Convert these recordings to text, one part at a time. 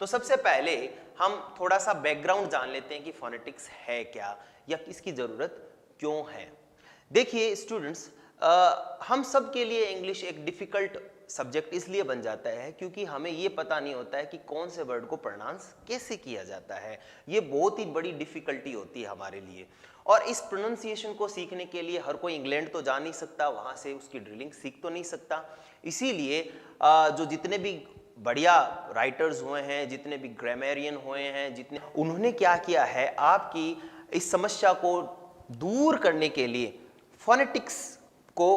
तो सबसे पहले हम थोड़ा सा बैकग्राउंड जान लेते हैं कि फोनेटिक्स है क्या या इसकी जरूरत क्यों है। देखिए स्टूडेंट्स, हम सब के लिए इंग्लिश एक डिफिकल्ट सब्जेक्ट इसलिए बन जाता है क्योंकि हमें ये पता नहीं होता है कि कौन से वर्ड को प्रोनाउंस कैसे किया जाता है। ये बहुत ही बड़ी डिफिकल्टी होती है हमारे लिए, और इस प्रोनाउंसिएशन को सीखने के लिए हर कोई इंग्लैंड तो जा नहीं सकता, वहाँ से उसकी ड्रिलिंग सीख तो नहीं सकता। इसीलिए जो जितने भी बढ़िया राइटर्स हुए हैं, जितने भी ग्रामेरियन हुए हैं, जितने उन्होंने क्या किया है, आपकी इस समस्या को दूर करने के लिए फोनेटिक्स को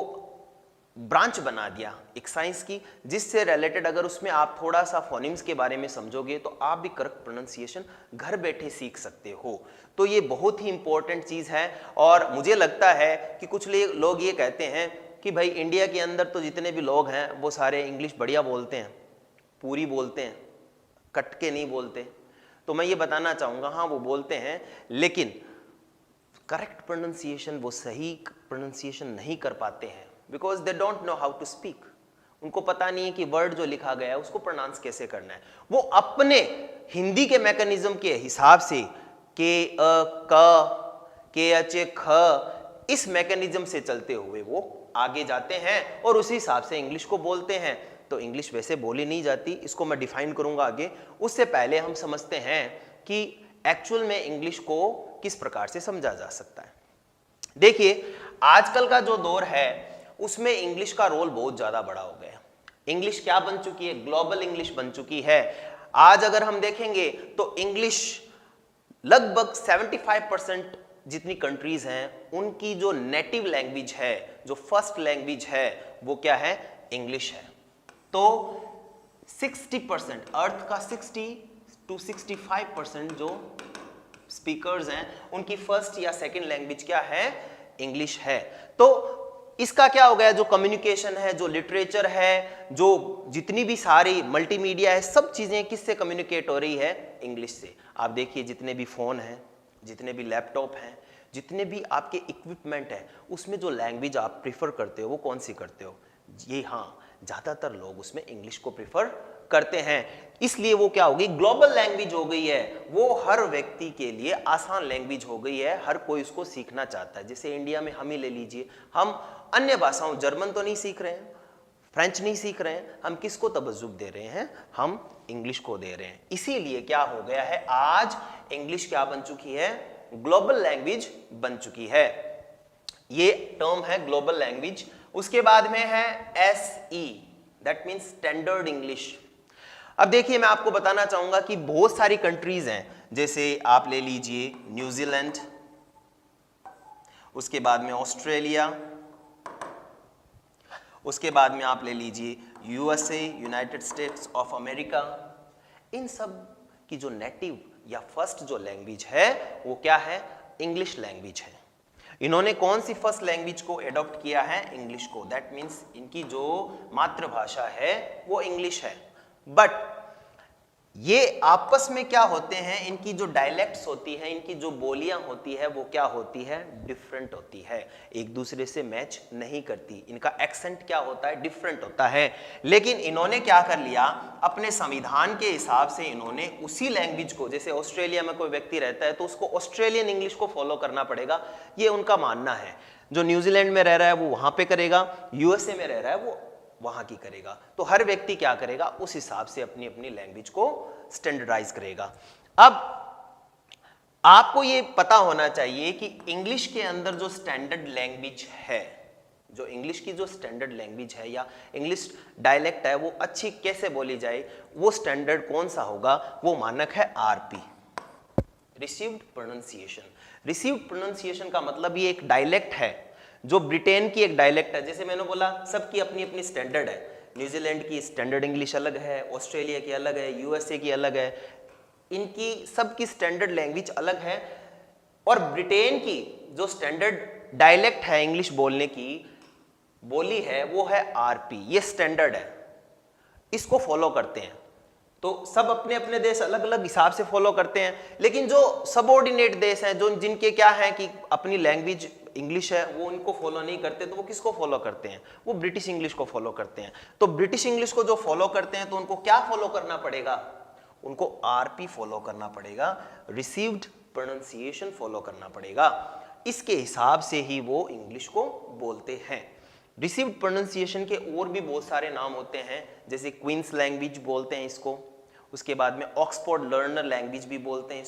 ब्रांच बना दिया एक साइंस की, जिससे रिलेटेड अगर उसमें आप थोड़ा सा फोनिम्स के बारे में समझोगे तो आप भी करेक्ट प्रोनाउंसिएशन घर बैठे सीख सकते हो। तो ये बहुत ही इंपॉर्टेंट चीज़ है। और मुझे लगता है कि कुछ लोग ये कहते हैं कि भाई इंडिया के अंदर तो जितने भी लोग हैं वो सारे इंग्लिश बढ़िया बोलते हैं, पूरी बोलते हैं, कट के नहीं बोलते। तो मैं ये बताना चाहूँगा, हाँ वो बोलते हैं, लेकिन करेक्ट प्रोनाउंसिएशन वो सही प्रोनाउंसिएशन नहीं कर पाते हैं, because they don't know how to speak. उनको पता नहीं है कि वर्ड जो लिखा गया है उसको प्रोनाउंस कैसे करना है। वो अपने हिंदी के मैकेनिज्म के हिसाब से के के अचे ख इस मैकेनिज्म से चलते हुए वो आगे जाते हैं और उसी हिसाब से इंग्लिश को बोलते हैं। तो इंग्लिश वैसे बोली नहीं जाती, इसको मैं डिफाइन करूंगा आगे। उससे पहले हम समझते हैं कि एक्चुअल में इंग्लिश को किस प्रकार से समझा जा सकता है। देखिए आजकल का जो दौर है उसमें इंग्लिश का रोल बहुत ज्यादा बड़ा हो गया। इंग्लिश क्या बन चुकी है? ग्लोबल इंग्लिश बन चुकी है। आज अगर हम देखेंगे तो इंग्लिश लगभग 75% जितनी कंट्रीज हैं उनकी जो नेटिव लैंग्वेज है, जो फर्स्ट लैंग्वेज है, वो क्या है? इंग्लिश है। तो 60% अर्थ का 60 to 65% जो स्पीकर्स हैं उनकी फर्स्ट या सेकंड लैंग्वेज क्या है? इंग्लिश है। तो इसका क्या हो गया? जो कम्युनिकेशन है, जो लिटरेचर है, जो जितनी भी सारी मल्टीमीडिया है, सब चीजें किससे कम्युनिकेट हो रही है? इंग्लिश से। आप देखिए जितने भी फोन हैं, जितने भी लैपटॉप हैं, जितने भी आपके इक्विपमेंट है, उसमें जो लैंग्वेज आप प्रिफर करते हो वो कौन सी करते हो? ये हाँ, ज्यादातर लोग उसमें इंग्लिश को प्रिफर करते हैं। इसलिए वो क्या होगी? ग्लोबल लैंग्वेज हो गई है। वो हर व्यक्ति के लिए आसान लैंग्वेज हो गई है, हर कोई उसको सीखना चाहता है। जैसे इंडिया में हम ही ले लीजिए, हम अन्य भाषाओं, जर्मन तो नहीं सीख रहे हैं, फ्रेंच नहीं सीख रहे हैं, हम किसको तवज्जुह दे रहे हैं? हम इंग्लिश को दे रहे हैं। इसीलिए क्या हो गया है, आज इंग्लिश क्या बन चुकी है? ग्लोबल लैंग्वेज बन चुकी है। ये टर्म है ग्लोबल लैंग्वेज। उसके बाद में है SE, that means standard English. अब देखिए मैं आपको बताना चाहूंगा कि बहुत सारी कंट्रीज हैं, जैसे आप ले लीजिए न्यूजीलैंड, उसके बाद में ऑस्ट्रेलिया, उसके बाद में आप ले लीजिए USA, United States of America. इन सब की जो नेटिव या फर्स्ट जो लैंग्वेज है वो क्या है? इंग्लिश लैंग्वेज है। इन्होंने कौन सी फर्स्ट लैंग्वेज को एडॉप्ट किया है? इंग्लिश को। दैट मीन्स इनकी जो मातृभाषा है वो इंग्लिश है। बट ये आपस में क्या होते हैं? इनकी जो डायलेक्ट्स होती है, इनकी जो बोलियां होती है, वो क्या होती है? डिफरेंट होती है, एक दूसरे से मैच नहीं करती। इनका एक्सेंट क्या होता है? डिफरेंट होता है। लेकिन इन्होंने क्या कर लिया? अपने संविधान के हिसाब से इन्होंने उसी लैंग्वेज को, जैसे ऑस्ट्रेलिया में कोई व्यक्ति रहता है तो उसको ऑस्ट्रेलियन इंग्लिश को फॉलो करना पड़ेगा, ये उनका मानना है। जो न्यूजीलैंड में रह रहा है वो वहां पे करेगा, USA में रह रहा है वो वहां की करेगा। तो हर व्यक्ति क्या करेगा? उस हिसाब से अपनी अपनी लैंग्वेज को स्टैंडर्डाइज करेगा। अब आपको ये पता होना चाहिए कि इंग्लिश के अंदर जो स्टैंडर्ड लैंग्वेज है, जो इंग्लिश की जो स्टैंडर्ड लैंग्वेज है या इंग्लिश डायलेक्ट है, वो अच्छी कैसे बोली जाए, वो स्टैंडर्ड कौन सा होगा? वो मानक है RP, received pronunciation. Received pronunciation का मतलब ये एक डायलेक्ट है जो ब्रिटेन की एक डायलेक्ट है। जैसे मैंने बोला सबकी अपनी अपनी स्टैंडर्ड है। न्यूजीलैंड की स्टैंडर्ड इंग्लिश अलग है, ऑस्ट्रेलिया की अलग है, USA की अलग है, इनकी सबकी स्टैंडर्ड लैंग्वेज अलग है। और ब्रिटेन की जो स्टैंडर्ड डायलेक्ट है इंग्लिश बोलने की बोली है वो है RP, ये स्टैंडर्ड है, इसको फॉलो करते हैं। तो सब अपने अपने देश अलग अलग हिसाब से फॉलो करते हैं। लेकिन जो सबऑर्डिनेट देश हैं, जो जिनके क्या है कि अपनी लैंग्वेज इंग्लिश है, वो इनको फॉलो नहीं करते, तो वो किसको फॉलो करते हैं? वो ब्रिटिश इंग्लिश को फॉलो करते हैं। तो ब्रिटिश इंग्लिश को जो फॉलो करते हैं तो उनको क्या फॉलो करना पड़ेगा? उनको आरपी फॉलो करना पड़ेगा, रिसीव्ड प्रोनाउंसिएशन फॉलो करना पड़ेगा। इसके हिसाब से ही वो इंग्लिश को बोलते हैं। रिसीव्ड प्रोनाउंसिएशन के और भी बहुत सारे नाम होते हैं, जैसे क्वींस लैंग्वेज बोलते हैं इसको, उसके बाद में ऑक्सफोर्ड लर्नर लैंग्वेज भी बोलते हैं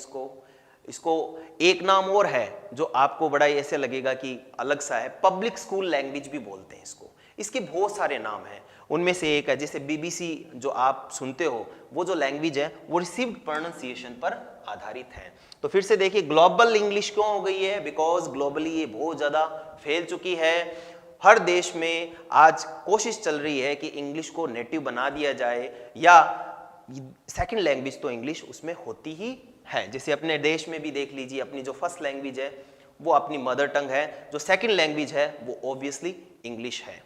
इसको एक नाम और है जो आपको बड़ा ही ऐसे लगेगा कि अलग सा है, पब्लिक स्कूल लैंग्वेज भी बोलते हैं इसको। इसके बहुत सारे नाम हैं, उनमें से एक है जैसे बीबीसी जो आप सुनते हो, वो जो लैंग्वेज है वो रिसीव्ड प्रोनाउंसिएशन पर आधारित है। तो फिर से देखिए ग्लोबल इंग्लिश क्यों हो गई है, बिकॉज ग्लोबली ये बहुत ज़्यादा फैल चुकी है। हर देश में आज कोशिश चल रही है कि इंग्लिश को नेटिव बना दिया जाए, या सेकंड लैंग्वेज तो इंग्लिश उसमें होती ही है। जैसे अपने देश में भी देख लीजिए, अपनी जो फर्स्ट लैंग्वेज है वो अपनी मदर टंग है, जो सेकंड लैंग्वेज है वो ऑब्वियसली इंग्लिश है।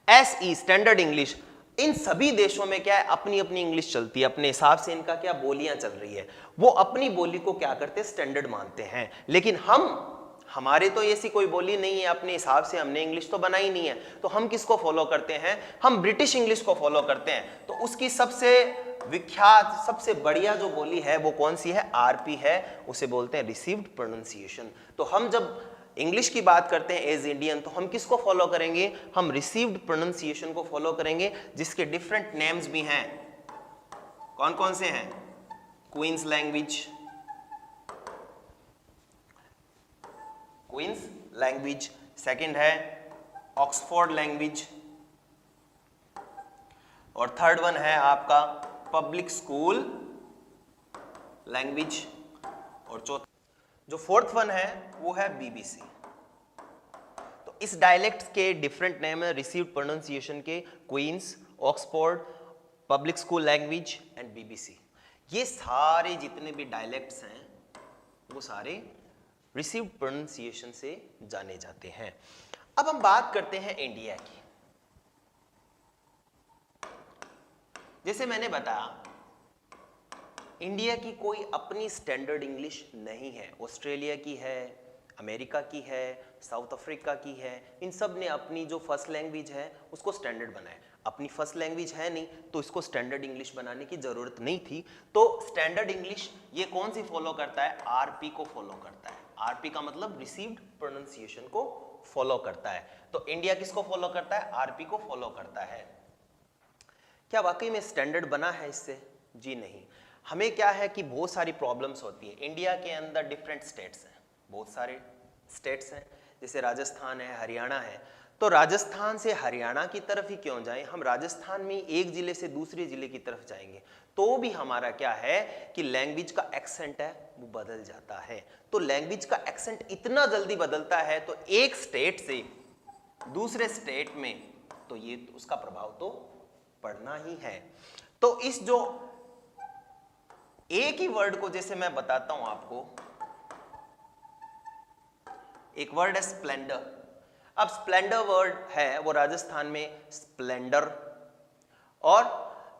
एसई स्टैंडर्ड इंग्लिश, इन सभी देशों में क्या है, अपनी अपनी इंग्लिश चलती है, अपने हिसाब से इनका क्या बोलियां चल रही है, वो अपनी बोली को क्या करते हैं, स्टैंडर्ड मानते हैं। लेकिन हमारे तो ऐसी कोई बोली नहीं है, अपने हिसाब से हमने इंग्लिश तो बनाई नहीं है, तो हम किसको फॉलो करते हैं, हम ब्रिटिश इंग्लिश को फॉलो करते हैं। तो उसकी सबसे विख्यात, सबसे बढ़िया जो बोली है वो कौन सी है, आरपी है, उसे बोलते हैं रिसीव्ड प्रोनाउंसिएशन। तो हम जब इंग्लिश की बात करते हैं एज इंडियन, तो हम किसको फॉलो करेंगे, हम रिसीव्ड प्रोनाउंसिएशन को फॉलो करेंगे, जिसके डिफरेंट नेम्स भी हैं। कौन कौन से हैं, Queen's language, Queen's language, second है ऑक्सफोर्ड लैंग्वेज, और थर्ड वन है आपका पब्लिक स्कूल लैंग्वेज, और चौथा जो फोर्थ वन है वो है बीबीसी। तो इस डायलेक्ट के डिफरेंट नेम है रिसीव्ड प्रोनाउंसिएशन के, Queen's, Oxford, public school language and BBC. ये सारे जितने भी डायलेक्ट्स हैं वो सारे रिसीव्ड प्रोनाउंसिएशन से जाने जाते हैं। अब हम बात करते हैं इंडिया की। जैसे मैंने बताया, इंडिया की कोई अपनी स्टैंडर्ड इंग्लिश नहीं है, ऑस्ट्रेलिया की है, अमेरिका की है, साउथ अफ्रीका की है, इन सब ने अपनी जो फर्स्ट लैंग्वेज है उसको स्टैंडर्ड बनाया। अपनी फर्स्ट लैंग्वेज है नहीं तो इसको स्टैंडर्ड इंग्लिश बनाने की जरूरत नहीं थी। तो स्टैंडर्ड इंग्लिश ये कौन सी फॉलो करता है, आरपी को फॉलो करता है। आरपी का मतलब रिसीव्ड प्रोनाउंसिएशन को फॉलो करता है। तो इंडिया किसको फॉलो करता है, आरपी को फॉलो करता है। क्या वाकई में स्टैंडर्ड बना है इससे, जी नहीं। हमें क्या है कि बहुत सारी प्रॉब्लम्स होती है। इंडिया के अंदर डिफरेंट स्टेट्स हैं, बहुत सारे स्टेट्स हैं, जैसे राजस्थान है, हरियाणा है। तो राजस्थान से हरियाणा की तरफ ही क्यों जाएं, हम राजस्थान में एक जिले से दूसरे जिले की तरफ जाएंगे तो भी हमारा क्या है कि लैंग्वेज का एक्सेंट है वो बदल जाता है। तो लैंग्वेज का एक्सेंट इतना जल्दी बदलता है तो एक स्टेट से दूसरे स्टेट में तो ये उसका प्रभाव तो पड़ना ही है। तो इस जो एक ही वर्ड को, जैसे मैं बताता हूं आपको, एक वर्ड है स्प्लेंडर। अब स्प्लेंडर वर्ड है वो राजस्थान में स्प्लेंडर और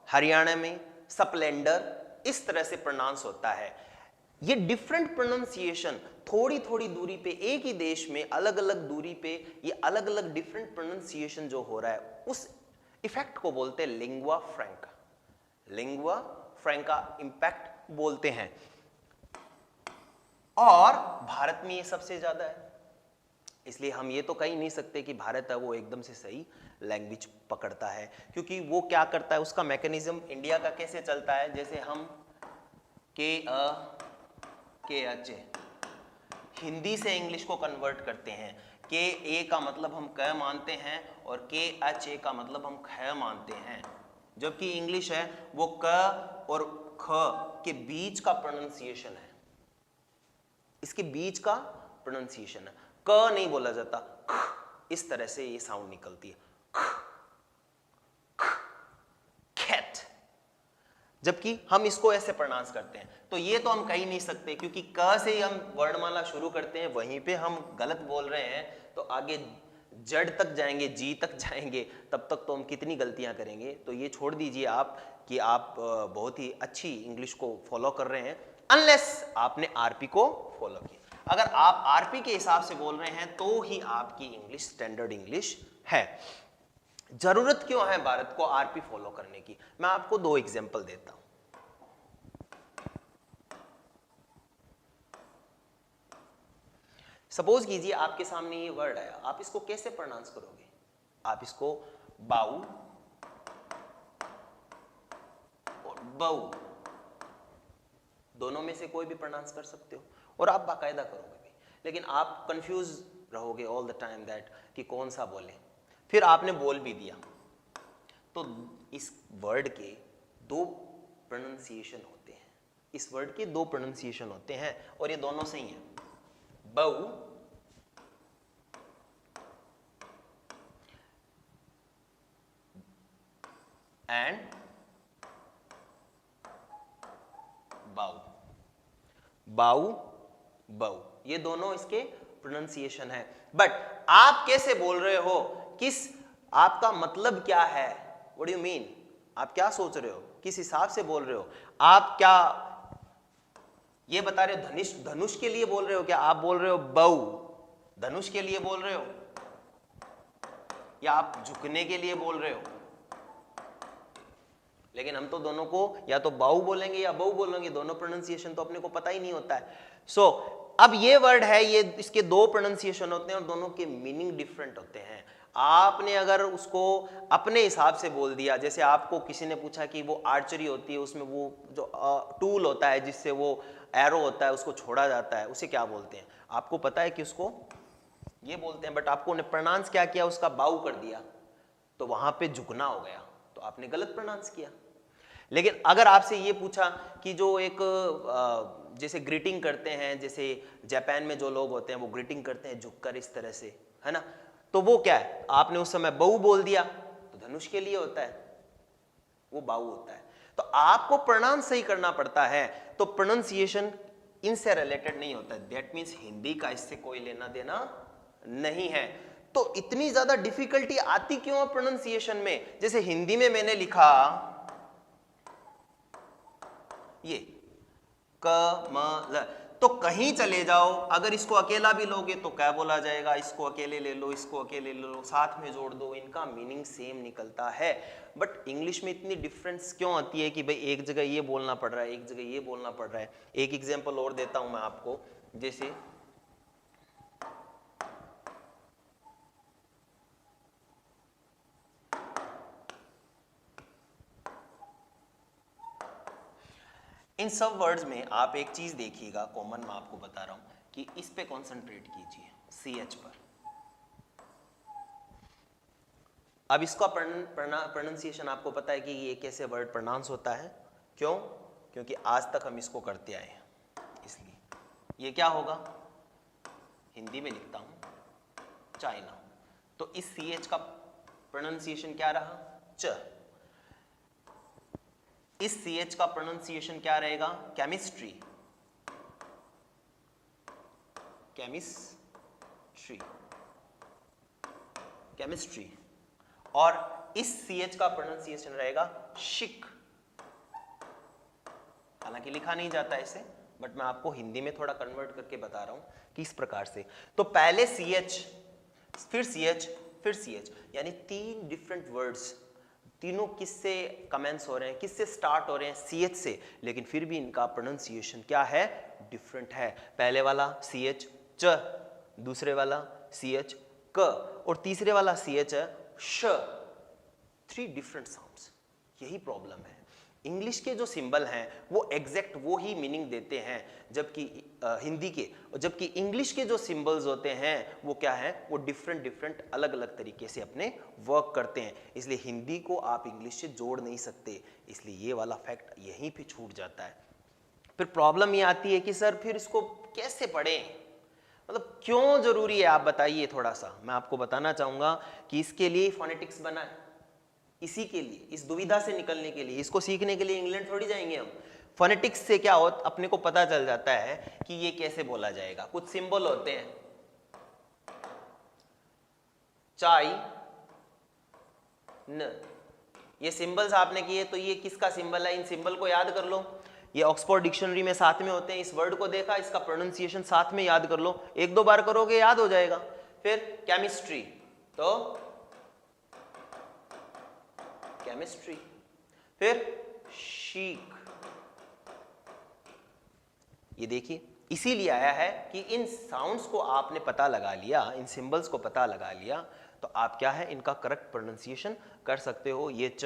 हरियाणा में स्प्लेंडर, इस तरह से प्रोनाउंस होता है। ये डिफरेंट प्रोनाउंसिएशन थोड़ी थोड़ी दूरी पे, एक ही देश में अलग अलग दूरी पे ये अलग अलग डिफरेंट प्रोनाउंसिएशन जो हो रहा है उस इफेक्ट को बोलते हैं लिंगुआ फ्रैंका। लिंगुआ फ्रैंका इंपैक्ट बोलते हैं। और भारत में ये सबसे ज्यादा है, इसलिए हम ये तो कह ही नहीं सकते कि भारत है वो एकदम से सही लैंग्वेज पकड़ता है, क्योंकि वो क्या करता है, उसका मैकेनिज्म इंडिया का कैसे चलता है। जैसे हम के एच हिंदी से इंग्लिश को कन्वर्ट करते हैं, के ए का मतलब हम क मानते हैं और के एच ए का मतलब हम ख मानते हैं, जबकि इंग्लिश है वो क और ख के बीच का प्रोनाउंसिएशन है, इसके बीच का प्रोनाउंसिएशन है, क नहीं बोला जाता, ख, इस तरह से ये साउंड निकलती है, कैट, जबकि हम इसको ऐसे प्रोनाउंस करते हैं। तो ये तो हम कह ही नहीं सकते, क्योंकि क से ही हम वर्णमाला शुरू करते हैं, वहीं पे हम गलत बोल रहे हैं तो आगे जड़ तक जाएंगे, जी तक जाएंगे, तब तक तो हम कितनी गलतियां करेंगे। तो ये छोड़ दीजिए आप कि आप बहुत ही अच्छी इंग्लिश को फॉलो कर रहे हैं, अनलेस आपने आरपी को फॉलो किया। अगर आप आरपी के हिसाब से बोल रहे हैं तो ही आपकी इंग्लिश स्टैंडर्ड इंग्लिश है। जरूरत क्यों है भारत को आरपी फॉलो करने की, मैं आपको दो एग्जांपल देता हूं। सपोज कीजिए आपके सामने ये वर्ड आया, आप इसको कैसे प्रोनाउंस करोगे? आप इसको बाऊ और बऊ दोनों में से कोई भी प्रोनाउंस कर सकते हो और आप बाकायदा करोगे भी, लेकिन आप कंफ्यूज रहोगे ऑल द टाइम दैट कि कौन सा बोले। फिर आपने बोल भी दिया, तो इस वर्ड के दो प्रोनाउंसिएशन होते हैं, इस वर्ड के दो प्रोनाउंसिएशन होते हैं और ये दोनों सही हैं, बऊ एंड बाऊ, बाऊ बाऊ, ये दोनों इसके प्रोनाउंसिएशन है। बट आप कैसे बोल रहे हो, किस, आपका मतलब क्या है, व्हाट डू यू मीन, आप क्या सोच रहे हो, किस हिसाब से बोल रहे हो? आप क्या ये बता रहे हो धनुष, धनुष के लिए बोल रहे हो क्या? आप बोल रहे हो बऊ धनुष के लिए बोल रहे हो, या आप झुकने के लिए बोल रहे हो? लेकिन हम तो दोनों को या तो बाऊ बोलेंगे या बऊ बोलेंगे, दोनों प्रोनाउंसिएशन तो अपने को पता ही नहीं होता है। सो अब ये वर्ड है, ये इसके दो प्रोनाउंसिएशन होते हैं और दोनों के मीनिंग डिफरेंट होते हैं। आपने अगर उसको अपने हिसाब से बोल दिया, जैसे आपको किसी ने पूछा कि वो आर्चरी होती है, उसमें वो जो टूल होता है जिससे वो एरो होता है उसको छोड़ा जाता है, उसे क्या बोलते हैं? आपको पता है कि उसको ये बोलते हैं, बट आपको ने प्रोनाउंस क्या किया, उसका बाऊ कर दिया, तो वहां पे झुकना हो गया, तो आपने गलत प्रोनाउंस किया। लेकिन अगर आपसे ये पूछा कि जो एक जैसे ग्रीटिंग करते हैं, जैसे जापान में जो लोग होते हैं वो ग्रीटिंग करते हैं झुककर इस तरह से, है ना, तो वो क्या है, आपने उस समय बऊ बोल दिया तो धनुष के लिए होता है, वो बाऊ होता है। तो आपको प्रोनाउंस सही करना पड़ता है, तो प्रोनाउंसिएशन इनसे रिलेटेड नहीं होता है, दैट मीन्स हिंदी का इससे कोई लेना देना नहीं है। तो इतनी ज्यादा डिफिकल्टी आती क्यों है प्रोनाउंसिएशन में? जैसे हिंदी में मैंने लिखा ये कमल, तो कहीं चले जाओ अगर इसको अकेला भी लोगे तो क्या बोला जाएगा, इसको अकेले ले लो, इसको अकेले ले लो, साथ में जोड़ दो, इनका मीनिंग सेम निकलता है। बट इंग्लिश में इतनी डिफरेंस क्यों आती है कि भाई एक जगह ये बोलना पड़ रहा है, एक जगह ये बोलना पड़ रहा है? एक एग्जांपल और देता हूं मैं आपको, जैसे इन सब वर्ड्स में आप एक चीज देखिएगा, कॉमन मैं आपको बता रहा हूं कि इस पे कॉन्सेंट्रेट कीजिए, CH पर। अब इसका प्रोनाउंसिएशन आपको पता है कि ये कैसे वर्ड प्रोनाउंस होता है, क्यों? क्योंकि आज तक हम इसको करते आए हैं, इसलिए ये क्या होगा, हिंदी में लिखता हूं चाइना, तो इस CH का प्रोनाउंसिएशन क्या रहा, च। इस CH का प्रोनाउंसिएशन क्या रहेगा, केमिस्ट्री, केमिस्ट्री, केमिस्ट्री। और इस CH का प्रोनाउंसिएशन रहेगा शिक, हालांकि लिखा नहीं जाता ऐसे, बट मैं आपको हिंदी में थोड़ा कन्वर्ट करके बता रहा हूं कि इस प्रकार से। तो पहले CH, फिर CH, फिर CH, यानी तीन डिफरेंट वर्ड्स, तीनों किससे कमेंस हो रहे हैं, किससे स्टार्ट हो रहे हैं, CH से, लेकिन फिर भी इनका प्रोनाउंसिएशन क्या है, डिफरेंट है। पहले वाला CH च, दूसरे वाला CH क, और तीसरे वाला CH है श, थ्री डिफरेंट साउंड्स। यही प्रॉब्लम है, इंग्लिश के जो सिंबल हैं वो एग्जैक्ट वो ही मीनिंग देते हैं, जबकि हिंदी के, जबकि इंग्लिश के जो सिंबल्स होते हैं वो क्या है, वो डिफरेंट डिफरेंट अलग अलग तरीके से अपने वर्क करते हैं, इसलिए हिंदी को आप इंग्लिश से जोड़ नहीं सकते, इसलिए ये वाला फैक्ट यहीं पे छूट जाता है। फिर प्रॉब्लम ये आती है कि सर फिर इसको कैसे पढ़ें, मतलब क्यों जरूरी है, आप बताइए थोड़ा सा। मैं आपको बताना चाहूंगा कि इसके लिए फोनेटिक्स बना है, इसी के लिए, इस दुविधा से निकलने के लिए। इसको सीखने के लिए इंग्लैंड थोड़ी जाएंगे हम। फोनेटिक्स से क्या हो, अपने को पता चल जाता है कि ये कैसे बोला जाएगा। कुछ सिंबल होते हैं, चाय न, ये सिंबल्स आपने किए तो ये किसका सिंबल है, इन सिंबल को याद कर लो। ये ऑक्सफोर्ड डिक्शनरी में साथ में होते हैं, इस वर्ड को देखा, इसका प्रोनाउंसिएशन साथ में याद कर लो, एक दो बार करोगे याद हो जाएगा। फिर केमिस्ट्री, तो केमिस्ट्री, फिर शीक, ये देखिए इसीलिए आया है कि इन साउंड्स को आपने पता लगा लिया, इन सिंबल्स को पता लगा लिया, तो आप क्या है इनका करेक्ट प्रोनाउंसिएशन कर सकते हो। ये च,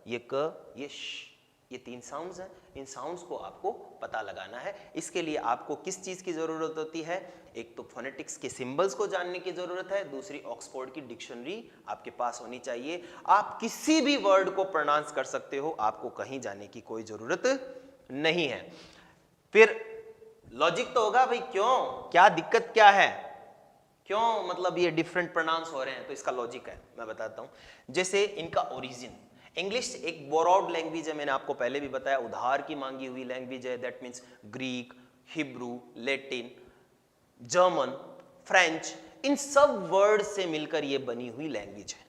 ये क, ये श, ये 3 साउंड्स हैं, इन साउंड्स को आपको पता लगाना है। इसके लिए आपको किस चीज की जरूरत होती है? एक तो फोनेटिक्स के सिंबल्स को जानने की जरूरत है, दूसरी ऑक्सफोर्ड की डिक्शनरी आपके पास होनी चाहिए। आप किसी भी वर्ड को प्रोनाउंस कर सकते हो, आपको कहीं जाने की कोई जरूरत नहीं है। फिर लॉजिक तो होगा भाई, क्यों, क्या दिक्कत क्या है, क्यों मतलब ये डिफरेंट प्रोनाउंस हो रहे हैं, तो इसका लॉजिक है, मैं बताता हूं। जैसे इनका ओरिजिन, इंग्लिश एक बोरोड लैंग्वेज है, मैंने आपको पहले भी बताया, उधार की मांगी हुई लैंग्वेज है। That means Greek, Hebrew, Latin, German, French, इन सब वर्ड से मिलकर ये बनी हुई लैंग्वेज है।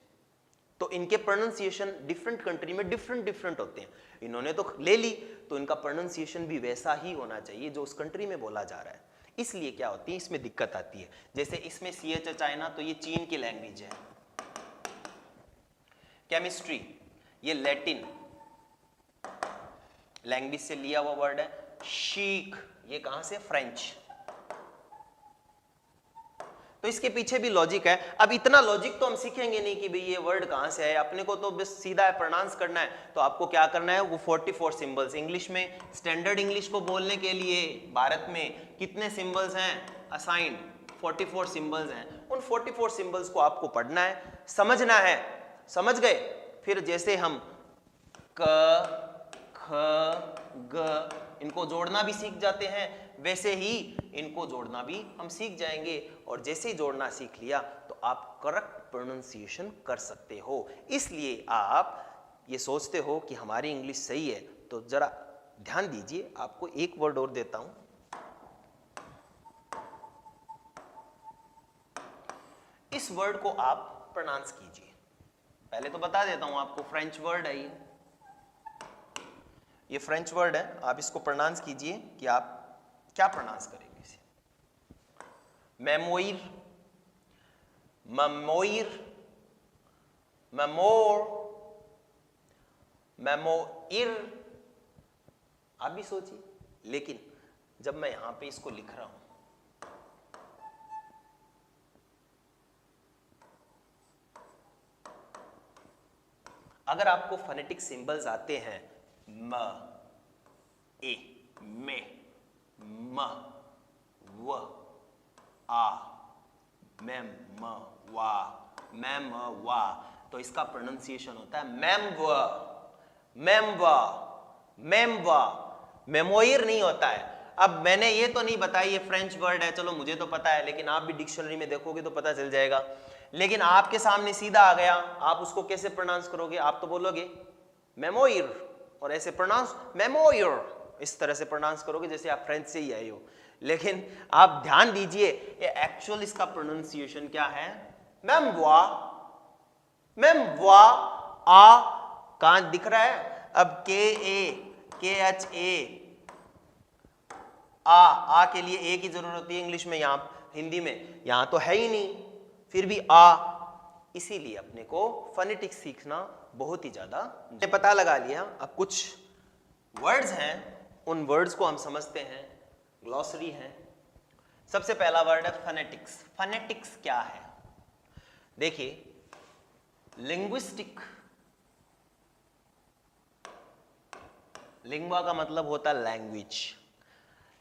तो इनके प्रोनाउंसिएशन डिफरेंट कंट्री में डिफरेंट होते हैं। इन्होंने तो ले ली, तो इनका प्रोनाउंसिएशन भी वैसा ही होना चाहिए जो उस कंट्री में बोला जा रहा है। इसलिए क्या होती है, इसमें दिक्कत आती है। जैसे इसमें CH चाइना, तो ये चीन की लैंग्वेज है। केमिस्ट्री, ये लैटिन लैंग्वेज से लिया हुआ वर्ड है। शीख, ये कहां से, फ्रेंच। तो इसके पीछे भी लॉजिक है। अब इतना लॉजिक तो हम सीखेंगे नहीं कि भाई ये वर्ड कहां से है, अपने को तो बस सीधा प्रोनाउंस करना है। तो आपको क्या करना है, वो 44 सिंबल्स, इंग्लिश में स्टैंडर्ड इंग्लिश को बोलने के लिए भारत में कितने सिंबल्स हैं असाइंड, 44 सिंबल्स हैं। उन 44 सिंबल्स को आपको पढ़ना है, समझना है। समझ गए? फिर जैसे हम क, ख, ग इनको जोड़ना भी सीख जाते हैं, वैसे ही इनको जोड़ना भी हम सीख जाएंगे। और जैसे ही जोड़ना सीख लिया तो आप करेक्ट प्रोनाउंसिएशन कर सकते हो। इसलिए आप ये सोचते हो कि हमारी इंग्लिश सही है, तो जरा ध्यान दीजिए, आपको एक वर्ड और देता हूं। इस वर्ड को आप प्रोनाउंस कीजिए। पहले तो बता देता हूं आपको, फ्रेंच वर्ड है ये फ्रेंच वर्ड है। आप इसको प्रोनाउंस कीजिए कि आप क्या प्रोनाउंस करेंगे इसे। मेमोइर, मेमोइर, मेमोर, मेमोइर, आप भी सोचिए। लेकिन जब मैं यहां पे इसको लिख रहा हूं, अगर आपको फोनेटिक सिंबल्स आते हैं, म, ए, मे, म, व, आ, मैम, म, वा, मैम, वा, तो इसका प्रोनाउंसिएशन होता है मैमव, मैमव, मैमव, मेमोइर नहीं होता है। अब मैंने ये तो नहीं बताया ये फ्रेंच वर्ड है, चलो मुझे तो पता है, लेकिन आप भी डिक्शनरी में देखोगे तो पता चल जाएगा। लेकिन आपके सामने सीधा आ गया, आप उसको कैसे प्रोनाउंस करोगे? आप तो बोलोगे मेमोइर, और ऐसे प्रोनाउंस मेमोइर, इस तरह से प्रोनाउंस करोगे जैसे आप फ्रेंच से ही आए हो। लेकिन आप ध्यान दीजिए, ये एक्चुअल इसका प्रोनाउंसिएशन क्या है? मेमवा, मेमवा, आ कहां दिख रहा है? अब KH, आ के लिए ए की जरूरत होती है इंग्लिश में, यहां हिंदी में यहां तो है ही नहीं, फिर भी आ। इसीलिए अपने को फोनेटिक्स सीखना बहुत ही ज्यादा पता लगा लिया। अब कुछ वर्ड्स हैं, उन वर्ड्स को हम समझते हैं, ग्लॉसरी है। सबसे पहला वर्ड है फोनेटिक्स। फोनेटिक्स क्या है? देखिए, लिंग्विस्टिक, लिंग्वा का मतलब होता है लैंग्वेज।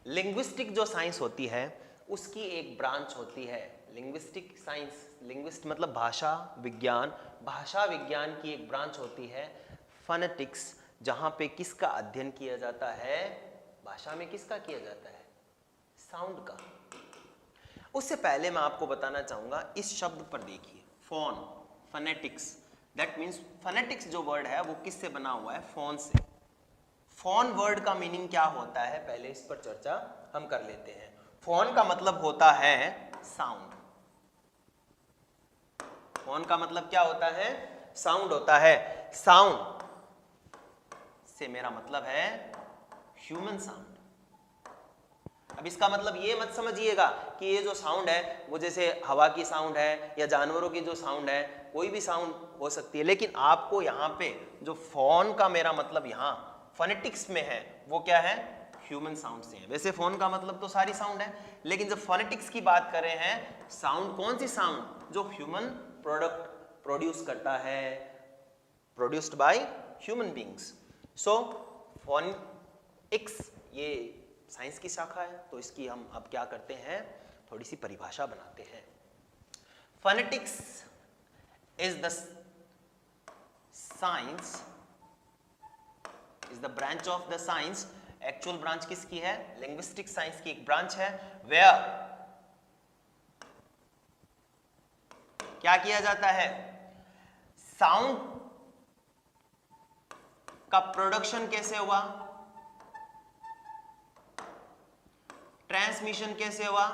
लिंग्विस्टिक जो साइंस होती है उसकी एक ब्रांच होती है लिंग्विस्टिक साइंस। लिंग्विस्ट मतलब भाषा विज्ञान, भाषा विज्ञान की एक ब्रांच होती है फोनेटिक्स, जहां पे किसका अध्ययन किया जाता है? भाषा में किसका किया जाता है? साउंड का। उससे पहले मैं आपको बताना चाहूंगा, इस शब्द पर देखिए, phone, phonetics, that means phonetics जो वर्ड है वो किससे बना हुआ है? फोन से। फोन वर्ड का मीनिंग क्या होता है, पहले इस पर चर्चा हम कर लेते हैं। फोन का मतलब होता है साउंड। फोन का मतलब क्या होता है? साउंड होता है। साउंड से मेरा मतलब है ह्यूमन साउंड। अब इसका मतलब ये मत समझिएगा कि ये जो साउंड है वो जैसे हवा की साउंड है या जानवरों की जो साउंड है, कोई भी साउंड हो सकती है। लेकिन आपको यहाँ पे जो फोन का मेरा मतलब यहाँ फोनेटिक्स में है वो क्या है? ह्यूमन साउंड से हैं। वैसे फोन का मतलब तो सारी साउंड है, लेकिन जब फोनेटिक्स की बात कर रहे हैं, साउंड कौन सी साउंड जो ह्यूमन प्रोडक्ट प्रोड्यूस करता है, produced by human beings. So phonetics ये साइंस की शाखा है, तो इसकी हम अब क्या करते हैं, थोड़ी सी परिभाषा बनाते हैं। Phonetics is the science, is the branch of the science. Actual branch किसकी है, लिंग्विस्टिक साइंस की एक ब्रांच है, वेयर क्या किया जाता है, साउंड का प्रोडक्शन कैसे हुआ, ट्रांसमिशन कैसे हुआ,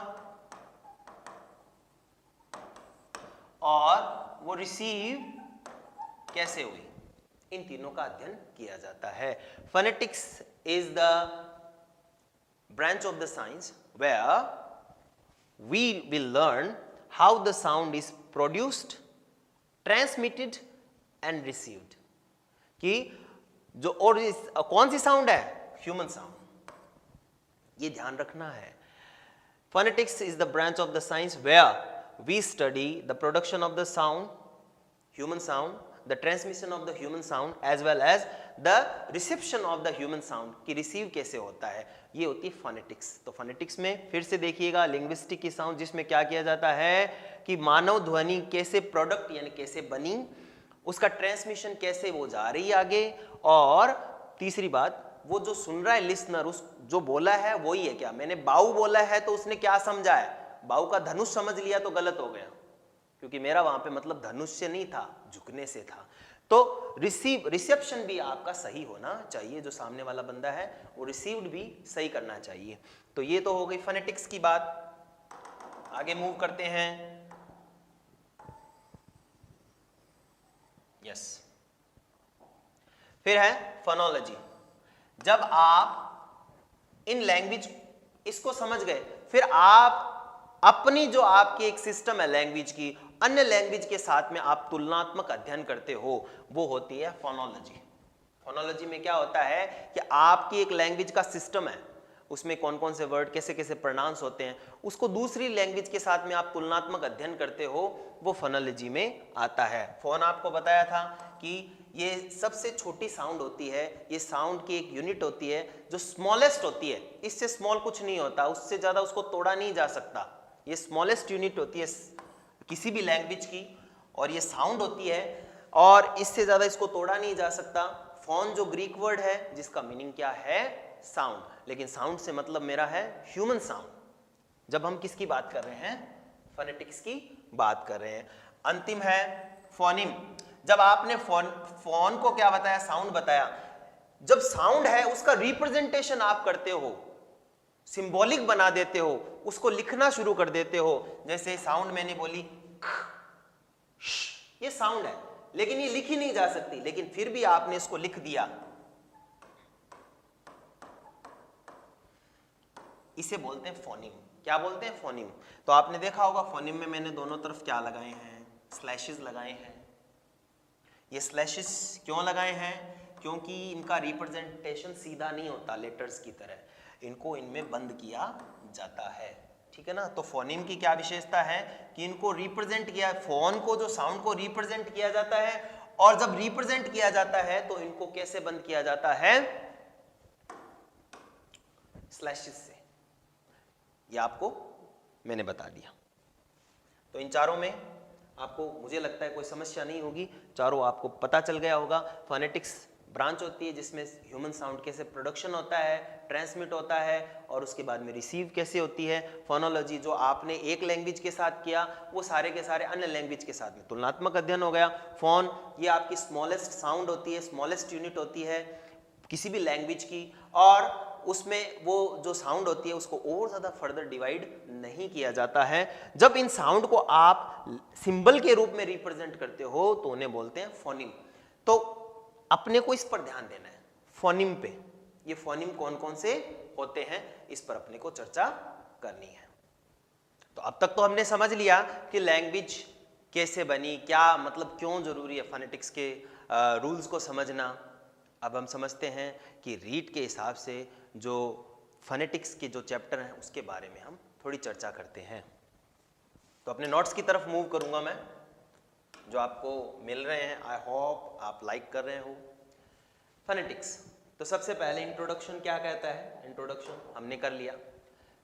और वो रिसीव कैसे हुई, इन तीनों का अध्ययन किया जाता है। Phonetics is the branch of the science where we will learn how the sound is produced, transmitted and received. कि जो और कौन सी साउंड है, ह्यूमन साउंड, ये ध्यान रखना है। Phonetics is the branch of the science where we study the production of the sound, human sound, the transmission of the human sound as well as the reception of the human sound, कि receive कैसे होता है, ये होती है phonetics. तो phonetics में फिर से देखिएगा लिंग्विस्टिक की साउंड, जिसमें क्या किया जाता है कि मानव ध्वनि कैसे प्रोडक्ट यानी कैसे बनी, उसका ट्रांसमिशन कैसे वो जा रही है आगे, और तीसरी बात वो जो सुन रहा है लिसनर, उस जो बोला है वही है क्या, मैंने बाऊ बोला है तो उसने क्या समझा है, बाऊ का धनुष समझ लिया तो गलत हो गया, क्योंकि मेरा वहां पे मतलब धनुष से नहीं था, झुकने से था। तो रिसेप्शन भी आपका सही होना चाहिए, जो सामने वाला बंदा है वो रिसीव्ड भी सही करना चाहिए। तो ये तो हो गई फोनेटिक्स की बात। आगे मूव करते हैं। यस, फिर है फोनोलॉजी। जब आप इन लैंग्वेज इसको समझ गए, फिर आप अपनी जो आपकी एक सिस्टम है लैंग्वेज की, अन्य लैंग्वेज के साथ में आप तुलनात्मक अध्ययन करते हो, वो होती है फोनोलॉजी। फोनोलॉजी में क्या होता है कि आपकी एक लैंग्वेज का सिस्टम है, उसमें कौन कौन से वर्ड कैसे कैसे प्रोनाउंस होते हैं, उसको दूसरी लैंग्वेज के साथ में आप तुलनात्मक अध्ययन करते हो, वो फोनोलॉजी में आता है। फोन आपको बताया था कि ये सबसे छोटी साउंड होती है, ये साउंड की एक यूनिट होती है जो स्मॉलेस्ट होती है, इससे स्मॉल कुछ नहीं होता, उससे ज्यादा उसको तोड़ा नहीं जा सकता, ये स्मॉलेस्ट यूनिट होती है किसी भी लैंग्वेज की, और ये साउंड होती है, और इससे ज्यादा इसको तोड़ा नहीं जा सकता। फोन जो ग्रीक वर्ड है जिसका मीनिंग क्या है, साउंड, लेकिन साउंड से मतलब मेरा है ह्यूमन साउंड। जब हम किसकी बात कर रहे हैं, फोनेटिक्स की बात कर रहे हैं। अंतिम है फोनिम। जब आपने फोन को क्या बताया, साउंड बताया, जब साउंड है उसका रिप्रेजेंटेशन आप करते हो, सिंबॉलिक बना देते हो, उसको लिखना शुरू कर देते हो। जैसे साउंड मैंने बोली, ये साउंड है लेकिन ये लिखी नहीं जा सकती, लेकिन फिर भी आपने इसको लिख दिया, इसे बोलते हैं फोनिम। क्या बोलते हैं, फोनिम। तो आपने देखा होगा फोनिम में मैंने दोनों तरफ क्या लगाए हैं, स्लैशेस लगाए हैं। ये स्लैशेस क्यों लगाए हैं, क्योंकि इनका रिप्रेजेंटेशन सीधा नहीं होता लेटर्स की तरह, इनको इनमें बंद किया जाता है, ठीक है ना। तो फोनिम की क्या विशेषता है कि इनको रिप्रेजेंट किया, फोन को जो साउंड को रिप्रेजेंट किया जाता है, और जब रिप्रेजेंट किया जाता है तो इनको कैसे बंद किया जाता है, स्लैशेस से। ये आपको मैंने बता दिया। तो इन चारों में आपको, मुझे लगता है कोई समस्या नहीं होगी, चारों आपको पता चल गया होगा। फोनेटिक्स ब्रांच होती है जिसमें ह्यूमन साउंड कैसे प्रोडक्शन होता है, ट्रांसमिट होता है, और उसके बाद में रिसीव कैसे होती है। फोनोलॉजी जो आपने एक लैंग्वेज के साथ किया, वो सारे के सारे अन्य लैंग्वेज के साथ में तुलनात्मक अध्ययन हो गया। फोन ये आपकी स्मॉलेस्ट साउंड होती है, स्मॉलेस्ट यूनिट होती है किसी भी लैंग्वेज की, और उसमें वो जो साउंड होती है उसको और ज़्यादा फर्दर डिवाइड नहीं किया जाता है। जब इन साउंड को आप सिंबल के रूप में रिप्रेजेंट करते हो तो उन्हें बोलते हैं फोनिम। तो अपने को इस पर ध्यान देना है, फोनिम पे। ये फोनिम कौन कौन से होते हैं, इस पर अपने को चर्चा करनी है। तो अब तक तो हमने समझ लिया कि लैंग्वेज कैसे बनी, क्या मतलब, क्यों जरूरी है फोनेटिक्स के रूल्स को समझना। अब हम समझते हैं कि रीड के हिसाब से जो फोनेटिक्स के जो चैप्टर हैं उसके बारे में हम थोड़ी चर्चा करते हैं। तो अपने नोट्स की तरफ मूव करूंगा मैं, जो आपको मिल रहे हैं। आई होप आप लाइक कर रहे हो। फोनेटिक्स, तो सबसे पहले इंट्रोडक्शन क्या कहता है? इंट्रोडक्शन हमने कर लिया।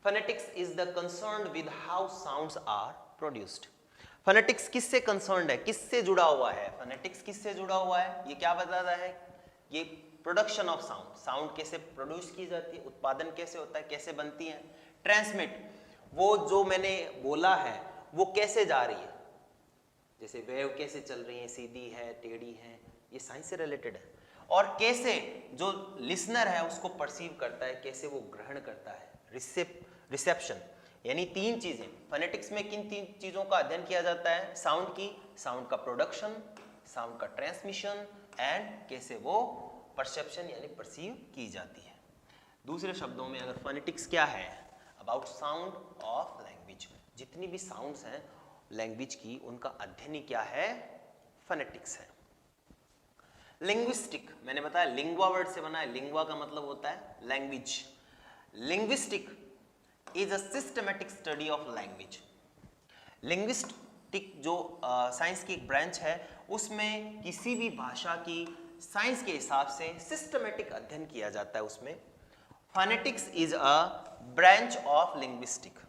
Phonetics is the concern with how sounds are produced. Phonetics किससे कंसर्न्ड है, किससे जुड़ा हुआ है? फोनेटिक्स किससे जुड़ा हुआ है? ये क्या बताता है? ये प्रोडक्शन ऑफ साउंड, साउंड कैसे प्रोड्यूस की जाती है, उत्पादन कैसे होता है, कैसे बनती है। ट्रांसमिट, वो जो मैंने बोला है वो कैसे जा रही है, जैसे वेव कैसे चल रही है, सीधी है, टेढ़ी है, ये साइंस से रिलेटेड है। और कैसे जो लिसनर है उसको परसीव करता है, कैसे वो ग्रहण करता है, रिसेप्शन। यानी तीन चीजें फोनेटिक्स में, किन तीन चीजों का अध्ययन किया जाता है? साउंड की, साउंड का प्रोडक्शन, साउंड का ट्रांसमिशन एंड कैसे वो परसेप्शन यानी परसीव की जाती है। दूसरे शब्दों में अगर फोनेटिक्स क्या है? About sound of language. जितनी भी साउंड्स हैं लैंग्वेज की, उनका अध्ययन ही क्या है? फोनेटिक्स है। लिंग्विस्टिक, मैंने बताया लिंग्वा वर्ड से बना है। लिंग्वा का मतलब होता है language. Linguistic is a systematic study of language. Linguistic जो साइंस की एक ब्रांच है, उसमें किसी भी भाषा की साइंस के हिसाब से सिस्टमैटिक अध्ययन किया जाता है उसमें। Phonetics is a branch of linguistic.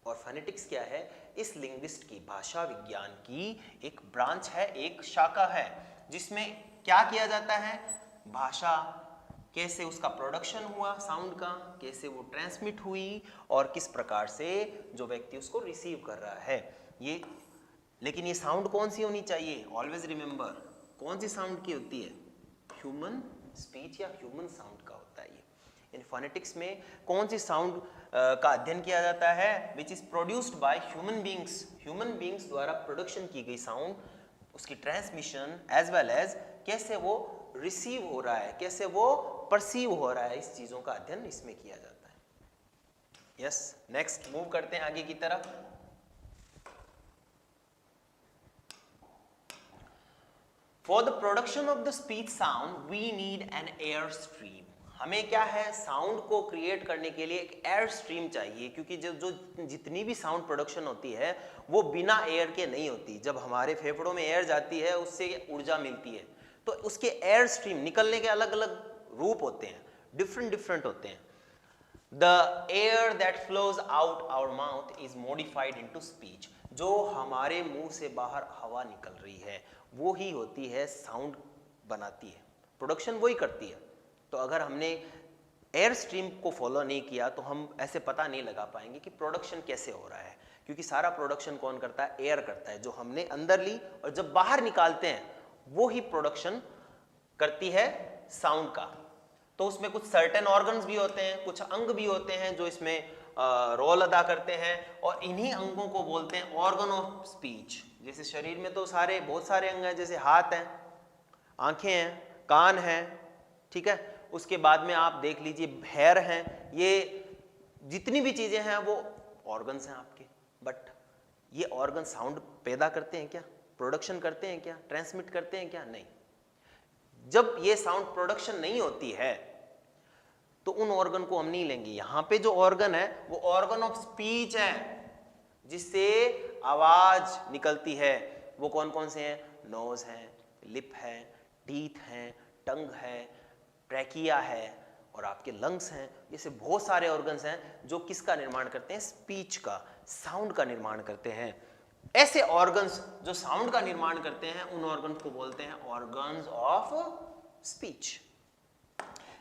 और फोनेटिक्स क्या है? इस लिंग्विस्ट की, भाषा विज्ञान की एक ब्रांच है, एक शाखा है, जिसमें क्या किया जाता है? भाषा कैसे उसका प्रोडक्शन हुआ, साउंड का कैसे वो ट्रांसमिट हुई, और किस प्रकार से जो व्यक्ति उसको रिसीव कर रहा है ये। लेकिन ये साउंड कौन सी होनी चाहिए? ऑलवेज रिमेंबर, कौन सी साउंड की होती है? ह्यूमन स्पीच या ह्यूमन साउंड का होता है ये। इन फोनेटिक्स में कौन सी साउंड का अध्ययन किया जाता है? Which is produced by human beings. Human beings द्वारा प्रोडक्शन की गई साउंड, उसकी ट्रांसमिशन एज वेल एज कैसे वो रिसीव हो रहा है, कैसे वो परसीव हो रहा है, इस चीजों का अध्ययन इसमें किया जाता है। यस, नेक्स्ट मूव करते हैं आगे की तरफ। For the production of the speech sound we need an air stream. हमें क्या है? साउंड को क्रिएट करने के लिए एक एयर स्ट्रीम चाहिए, क्योंकि जो जितनी भी साउंड प्रोडक्शन होती है वो बिना एयर के नहीं होती। जब हमारे फेफड़ों में एयर जाती है उससे ऊर्जा मिलती है, तो उसके एयर स्ट्रीम निकलने के अलग अलग रूप होते हैं, डिफरेंट होते हैं। The air that flows out our mouth is modified into speech. जो हमारे मुंह से बाहर हवा निकल रही है वो ही होती है साउंड बनाती है, प्रोडक्शन वही करती है। तो अगर हमने एयर स्ट्रीम को फॉलो नहीं किया तो हम ऐसे पता नहीं लगा पाएंगे कि प्रोडक्शन कैसे हो रहा है, क्योंकि सारा प्रोडक्शन कौन करता है? एयर करता है, जो हमने अंदर ली और जब बाहर निकालते हैं वो ही प्रोडक्शन करती है साउंड का। तो उसमें कुछ सर्टेन ऑर्गन्स भी होते हैं, कुछ अंग भी होते हैं जो इसमें रोल अदा करते हैं, और इन्हीं अंगों को बोलते हैं ऑर्गन ऑफ स्पीच। जैसे शरीर में तो बहुत सारे अंग हैं, जैसे हाथ हैं, आंखें हैं, कान हैं, ठीक है। उसके बाद में आप देख लीजिए पैर हैं, ये जितनी भी चीजें हैं वो ऑर्गन्स हैं आपके। बट ये ऑर्गन साउंड पैदा करते हैं क्या? प्रोडक्शन करते हैं क्या? ट्रांसमिट करते हैं क्या? नहीं। जब ये साउंड प्रोडक्शन नहीं होती है तो उन ऑर्गन को हम नहीं लेंगे। यहां पे जो ऑर्गन है वो ऑर्गन ऑफ स्पीच है, जिससे आवाज निकलती है। वो कौन कौन से हैं? नोज है, लिप है, टीथ है, टंग है, ट्रैकिया है और आपके लंग्स हैं। जैसे बहुत सारे ऑर्गन्स हैं जो किसका निर्माण करते हैं? स्पीच का, साउंड का निर्माण करते हैं। ऐसे ऑर्गन्स जो साउंड का निर्माण करते हैं उन ऑर्गन्स को बोलते हैं ऑर्गन्स ऑफ स्पीच।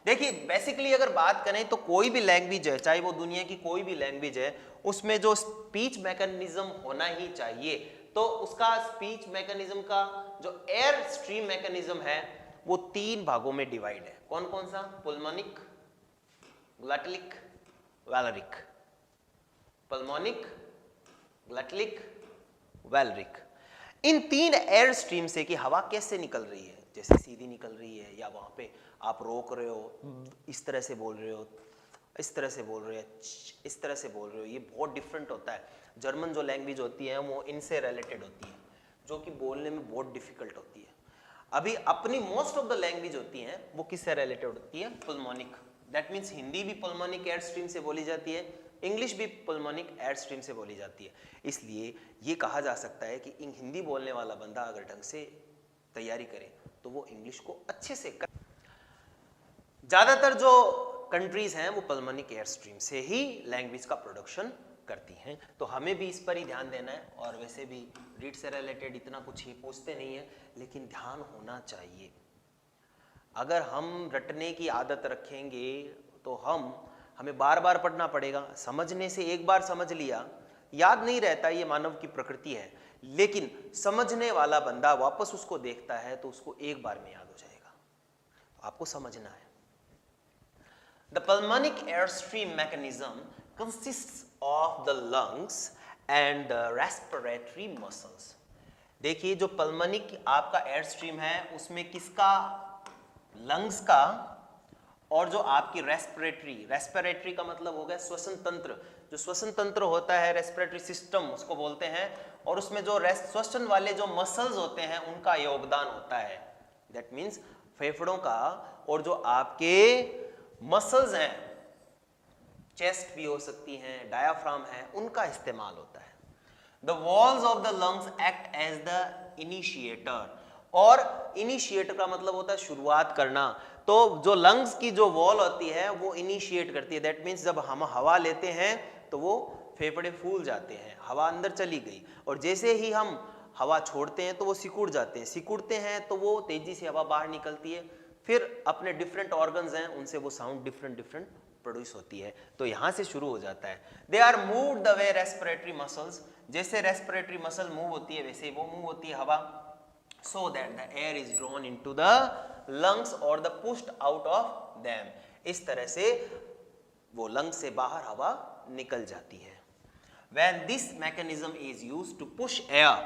देखिए बेसिकली अगर बात करें तो कोई भी लैंग्वेज है, चाहे वो दुनिया की कोई भी लैंग्वेज है, उसमें जो स्पीच मैकेनिज्म होना ही चाहिए। तो उसका स्पीच मैकेनिज्म का जो एयर स्ट्रीम मैकेनिज्म है वो 3 भागों में डिवाइड है। कौन कौन सा? पुल्मोनिक, ग्लटलिक, वैलरिक। पुल्मोनिक, ग्लटलिक, वैलरिक। इन 3 एयर स्ट्रीम से कि हवा कैसे निकल रही है, जैसे सीधी निकल रही है या वहां पे आप रोक रहे हो, इस तरह से बोल रहे हो, इस तरह से बोल रहे हो, इस तरह से बोल रहे हो, ये बहुत डिफरेंट होता है। जर्मन जो लैंग्वेज होती है वो इनसे रिलेटेड होती है, जो कि बोलने में बहुत डिफिकल्ट होती है। अभी अपनी मोस्ट ऑफ द लैंग्वेज होती हैं वो किससे रिलेटेड होती है? पुल्मोनिक दैट मीन्स हिंदी भी पल्मोनिक एयर स्ट्रीम से बोली जाती है, इंग्लिश भी पल्मोनिक एयर स्ट्रीम से बोली जाती है। इसलिए ये कहा जा सकता है कि हिंदी बोलने वाला बंदा अगर ढंग से तैयारी करे तो वो इंग्लिश को अच्छे से कर। ज्यादातर जो कंट्रीज हैं वो पल्मोनिक एयर स्ट्रीम से ही लैंग्वेज का प्रोडक्शन करती हैं, तो हमें भी इस पर ही ध्यान देना है। और वैसे भी रीड से रिलेटेड इतना कुछ ही पूछते नहीं है, लेकिन ध्यान होना चाहिए। अगर हम रटने की आदत रखेंगे तो हमें बार बार पढ़ना पड़ेगा। समझने से एक बार समझ लिया याद नहीं रहता, ये मानव की प्रकृति है, लेकिन समझने वाला बंदा वापस उसको देखता है तो उसको एक बार में याद हो जाएगा। तो आपको समझना है। The pulmonic airstream mechanism consists of the lungs and the respiratory muscles. देखिए जो पल्मोनिक आपका एयर स्ट्रीम है उसमें किसका, लंग्स का, और जो आपकी रेस्पिरेटरी का मतलब हो गया श्वसन तंत्र। जो श्वसन तंत्र होता है, रेस्पिरेटरी सिस्टम उसको बोलते हैं, और उसमें जो श्वसन वाले जो मसल्स होते हैं उनका योगदान होता है। दैट मीन्स फेफड़ों का और जो आपके मसल्स हैं, चेस्ट भी हो सकती हैं, डायाफ्राम है, उनका इस्तेमाल होता है। The walls of the lungs act as the initiator, और इनिशिएटर का मतलब होता है शुरुआत करना। तो जो लंग्स की जो वॉल होती है वो इनिशिएट करती है। दैट मीन्स जब हम हवा लेते हैं तो वो फेफड़े फूल जाते हैं, हवा अंदर चली गई, और जैसे ही हम हवा छोड़ते हैं तो वो सिकुड़ जाते हैं, सिकुड़ते हैं तो वो तेजी से हवा बाहर निकलती है। फिर अपने डिफरेंट ऑर्गन्स हैं उनसे वो साउंड डिफरेंट प्रोड्यूस होती है। तो यहां से शुरू हो जाता है। They are moved the way respiratory muscles, जैसे रेस्पिरेटरी मसल मूव होती है वैसे वो मूव होती है हवा, so that the air is drawn into the lungs और the pushed out of them. इस तरह से वो लंग्स से बाहर हवा निकल जाती है। When this mechanism is used to push air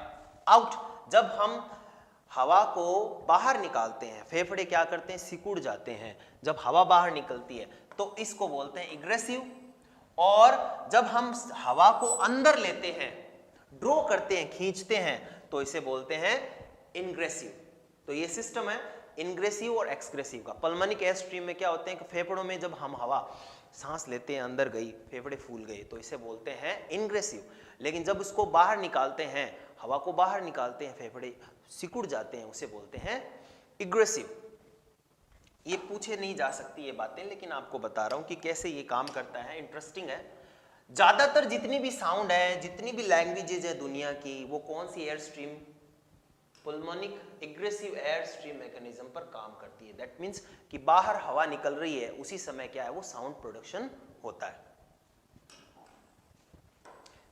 out, जब हम हवा को बाहर निकालते हैं, फेफड़े क्या करते हैं, सिकुड़ जाते हैं जब हवा बाहर निकलती है, तो इसको बोलते हैं इग्रेसिव। और जब हम हवा को अंदर लेते हैं, ड्रॉ करते हैं, खींचते हैं, तो इसे बोलते हैं इनग्रेसिव। तो ये सिस्टम है इनग्रेसिव और एक्सग्रेसिव का। पल्मोनिक एयर स्ट्रीम में क्या होते हैं कि फेफड़ों में जब हम हवा सांस लेते हैं, अंदर गई, फेफड़े फूल गए, तो इसे बोलते हैं इनग्रेसिव। लेकिन जब उसको बाहर निकालते हैं, हवा को बाहर निकालते हैं, फेफड़े सिकुड़ जाते हैं, उसे बोलते हैं इग्रेसिव। ये पूछे नहीं जा सकती ये बातें, लेकिन आपको बता रहा हूं कि कैसे ये काम करता है। इंटरेस्टिंग है। ज्यादातर जितनी भी साउंड है, जितनी भी लैंग्वेजेज है दुनिया की, वो कौन सी air stream, pulmonic aggressive air stream mechanism पर काम करती है। दैट मीन्स कि बाहर हवा निकल रही है, उसी समय क्या है, वो साउंड प्रोडक्शन होता है।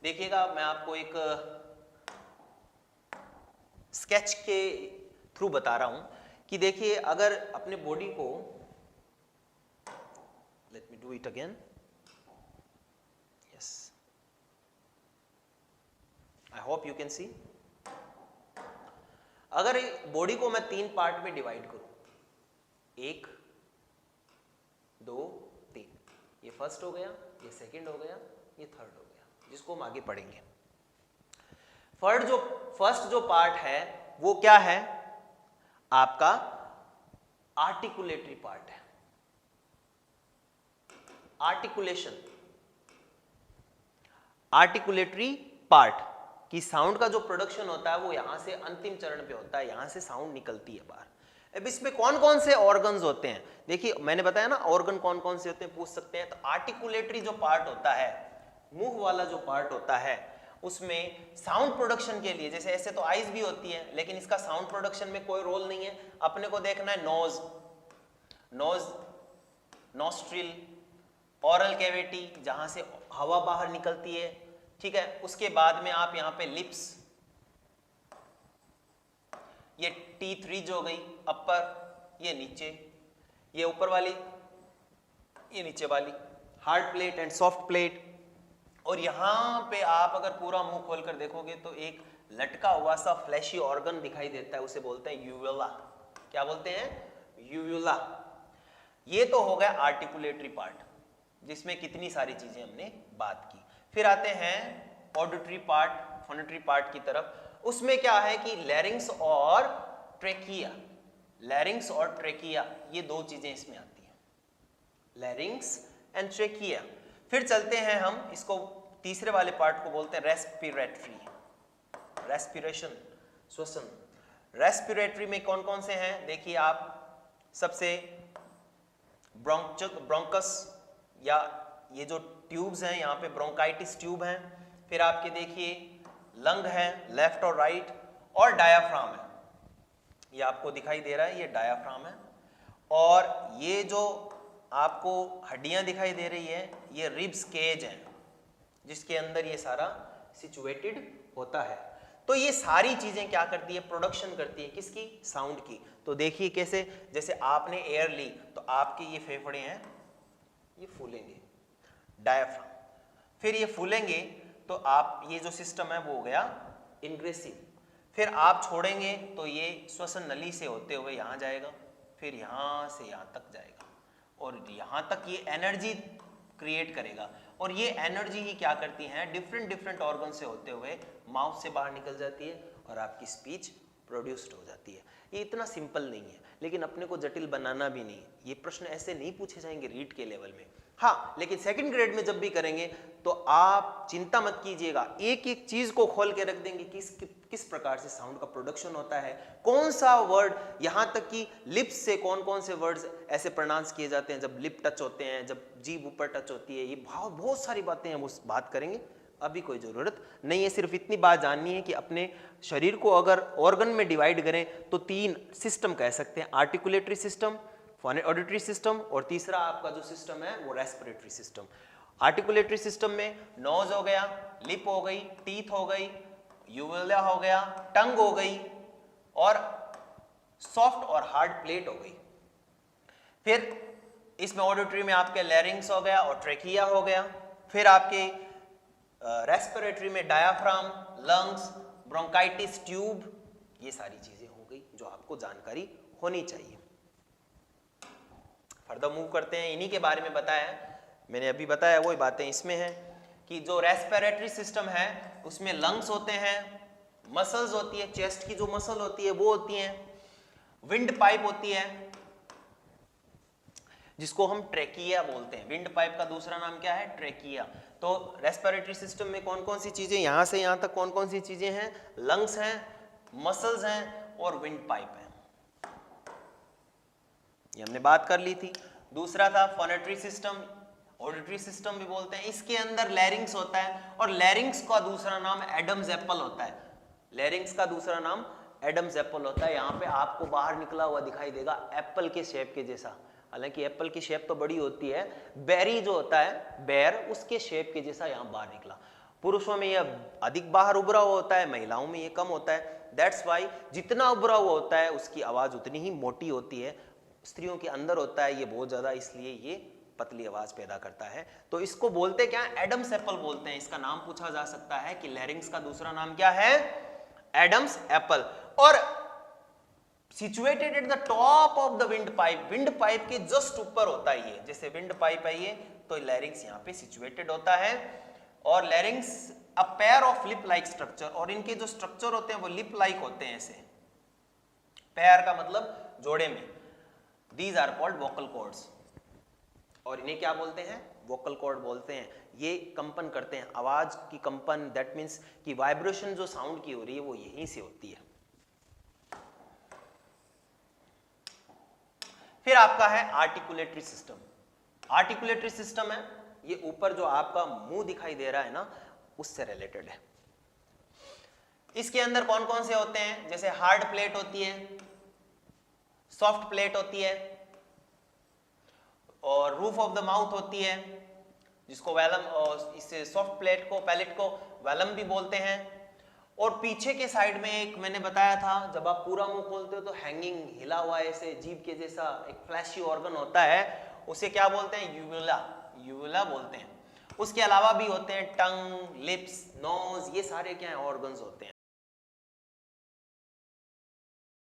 देखिएगा, मैं आपको एक स्केच के थ्रू बता रहा हूं कि देखिए अगर अपने बॉडी को, let me do it again, yes, I hope you can see. अगर बॉडी को मैं 3 पार्ट में डिवाइड करूं, 1 2 3, ये फर्स्ट हो गया, ये सेकंड हो गया, ये थर्ड हो गया, जिसको हम आगे पढ़ेंगे। फर्स्ट जो पार्ट है वो क्या है, आपका आर्टिकुलेटरी पार्ट है। आर्टिकुलेटरी पार्ट कि साउंड का जो प्रोडक्शन होता है वो यहां से अंतिम चरण पे होता है, यहां से साउंड निकलती है बाहर। अब इसमें कौन कौन से ऑर्गन्स होते हैं, देखिए मैंने बताया ना ऑर्गन कौन कौन से होते हैं, पूछ सकते हैं। तो आर्टिकुलेटरी जो पार्ट होता है, मुंह वाला जो पार्ट होता है, उसमें साउंड प्रोडक्शन के लिए, जैसे ऐसे तो आईज भी होती है, लेकिन इसका साउंड प्रोडक्शन में कोई रोल नहीं है। अपने को देखना है नोज, नॉस्ट्रिल, ओरल कैविटी जहां से हवा बाहर निकलती है, ठीक है। उसके बाद में आप यहां पे लिप्स, ये T3 जो हो गई अपर, ये नीचे, ये ऊपर वाली, ये नीचे वाली, hard plate and soft plate. और यहां पे आप अगर पूरा मुंह खोलकर देखोगे तो एक लटका हुआ सा फ्लैशी ऑर्गन दिखाई देता है, उसे बोलते हैं यूवुला। क्या बोलते हैं, यूवुला। ये तो हो गया आर्टिकुलेटरी पार्ट, जिसमें कितनी सारी चीजें हमने बात की। फिर आते हैं ऑडिटरी पार्ट, फोनेटरी पार्ट की तरफ। उसमें क्या है कि लैरिंग्स और ट्रेकिया, लैरिंग्स और ट्रेकिया, ये 2 चीजें इसमें आती हैं। लैरिंग्स एंड ट्रेकिया। फिर चलते हैं हम, इसको तीसरे वाले पार्ट को बोलते हैं रेस्पिरेटरी, रेस्पिरेशन, श्वसन। रेस्पिरेटरी में कौन कौन से हैं देखिए आप, सबसे ब्रोंकस या ये जो ट्यूब्स हैं यहाँ पे ब्रोंकाइटिस ट्यूब हैं, फिर आपके देखिए लंग है लेफ्ट और राइट, और डायाफ्राम है, ये आपको दिखाई दे रहा है, ये डायाफ्राम है। और ये जो आपको हड्डियां दिखाई दे रही है ये रिब्स केज है, जिसके अंदर ये सारा सिचुएटेड होता है। तो ये सारी चीजें क्या करती है, प्रोडक्शन करती है किसकी, साउंड की। तो देखिए कैसे, जैसे आपने एयर ली तो आपके ये फेफड़े हैं ये फूलेंगे, डायाफ्राम, फिर ये फूलेंगे तो आप ये जो सिस्टम है वो हो गया इंग्रेसिव, फिर आप छोड़ेंगे तो ये श्वसन नली से होते हुए यहाँ जाएगा, फिर यहाँ से यहाँ तक जाएगा और यहाँ तक ये एनर्जी क्रिएट करेगा, और ये एनर्जी ही क्या करती है, डिफरेंट ऑर्गन से होते हुए माउथ से बाहर निकल जाती है और आपकी स्पीच प्रोड्यूस्ड हो जाती है। ये इतना सिंपल नहीं है, लेकिन अपने को जटिल बनाना भी नहीं है। ये प्रश्न ऐसे नहीं पूछे जाएंगे रीड के लेवल में, हाँ, लेकिन सेकंड ग्रेड में जब भी करेंगे तो आप चिंता मत कीजिएगा, एक एक चीज को खोल के रख देंगे, किस प्रकार से साउंड का प्रोडक्शन होता है, कौन सा वर्ड, यहां तक कि लिप्स से कौन कौन से वर्ड्स ऐसे प्रोनाउंस किए जाते हैं जब लिप टच होते हैं, जब जीभ ऊपर टच होती है, ये बहुत सारी बातें हम उस बात करेंगे, अभी कोई जरूरत नहीं है। सिर्फ इतनी बात जाननी है कि अपने शरीर को अगर ऑर्गन में डिवाइड करें तो 3 सिस्टम कह सकते हैं, आर्टिकुलेटरी सिस्टम, ऑडिटरी सिस्टम, और तीसरा आपका जो सिस्टम है वो रेस्पिरेटरी सिस्टम। आर्टिकुलेटरी सिस्टम में नोज हो गया, लिप हो गई, टीथ हो गई, यूवुला हो गया, टंग हो गई, और सॉफ्ट और हार्ड प्लेट हो गई। फिर इसमें ऑडिटरी में आपके लैरिंग्स हो गया और ट्रेकिया हो गया, फिर आपके रेस्पिरेटरी में डायाफ्राम, लंग्स, ब्रोंकाइटिस ट्यूब, ये सारी चीजें हो गई जो आपको जानकारी होनी चाहिए। फर्दर मूव करते हैं, इन्हीं के बारे में बताया, मैंने अभी बताया वही बातें इसमें हैं कि जो रेस्पिरेटरी सिस्टम है उसमें लंग्स होते हैं, मसल्स होती है, चेस्ट की जो मसल होती है वो होती है, विंड पाइप होती है जिसको हम ट्रेकिया बोलते हैं। विंड पाइप का दूसरा नाम क्या है, ट्रेकिया। तो रेस्पिरेटरी सिस्टम में कौन कौन सी चीजें, यहां से यहां तक कौन कौन सी चीजें हैं, लंग्स हैं, मसल्स हैं और विंड पाइप है, ये हमने बात कर ली थी। दूसरा था फोनेटरी सिस्टम, ऑडिटरी सिस्टम भी बोलते हैं, इसके अंदर लैरिंग्स होता है, और लैरिंग्स का दूसरा नाम एडम्स एप्पल होता है, लैरिंग्स का दूसरा नाम एडम्स एप्पल होता है। यहाँ पे आपको बाहर निकला हुआ दिखाई देगा एप्पल के शेप के जैसा, हालांकि एप्पल की शेप तो बड़ी होती है, बेरी जो होता है बेर, उसके शेप के जैसा यहाँ बाहर निकला। पुरुषों में यह अधिक बाहर उभरा हुआ होता है, महिलाओं में ये कम होता है। दैट्स वाई जितना उभरा हुआ होता है उसकी आवाज उतनी ही मोटी होती है, स्त्रियों के अंदर होता है ये बहुत ज्यादा, इसलिए ये पतली आवाज पैदा करता है। तो इसको बोलते क्या, एडम्स एप्पल बोलते हैं। इसका नाम पूछा जा सकता है कि लैरिंग्स का दूसरा नाम क्या है, एडम्स एप्पल। और situated at the top of the wind pipe, wind pipe के जस्ट ऊपर होता है ये, जैसे विंड पाइप है ये, तो लैरिंग्स यहाँ पे सिचुएटेड होता है। और लैरिंग्स a pair of lip like structure, और इनके जो स्ट्रक्चर होते हैं वो लिप लाइक होते हैं ऐसे, पेयर का मतलब जोड़े में। These are called vocal cords, और इन्हें क्या बोलते हैं, वोकल कॉर्ड बोलते हैं। ये कंपन करते हैं, आवाज की कंपन, दैट मीन्स कि वाइब्रेशन जो साउंड की हो रही है वो यहीं से होती है। फिर आपका है आर्टिकुलेटरी सिस्टम। आर्टिकुलेटरी सिस्टम है ये ऊपर जो आपका मुंह दिखाई दे रहा है ना, उससे रिलेटेड है। इसके अंदर कौन कौन से होते हैं, जैसे हार्ड प्लेट होती है, सॉफ्ट प्लेट होती है, और रूफ ऑफ द माउथ होती है जिसको वैलम, और इससे सॉफ्ट प्लेट को, पैलेट को वैलम भी बोलते हैं। और पीछे के साइड में एक मैंने बताया था, जब आप पूरा मुंह खोलते हो तो हैंगिंग, हिला हुआ ऐसे जीभ के जैसा एक फ्लैशी ऑर्गन होता है, उसे क्या बोलते हैं, यूवुला, यूवुला बोलते हैं। उसके अलावा भी होते हैं टंग, लिप्स, नोज, ये सारे क्या है, ऑर्गन्स होते हैं।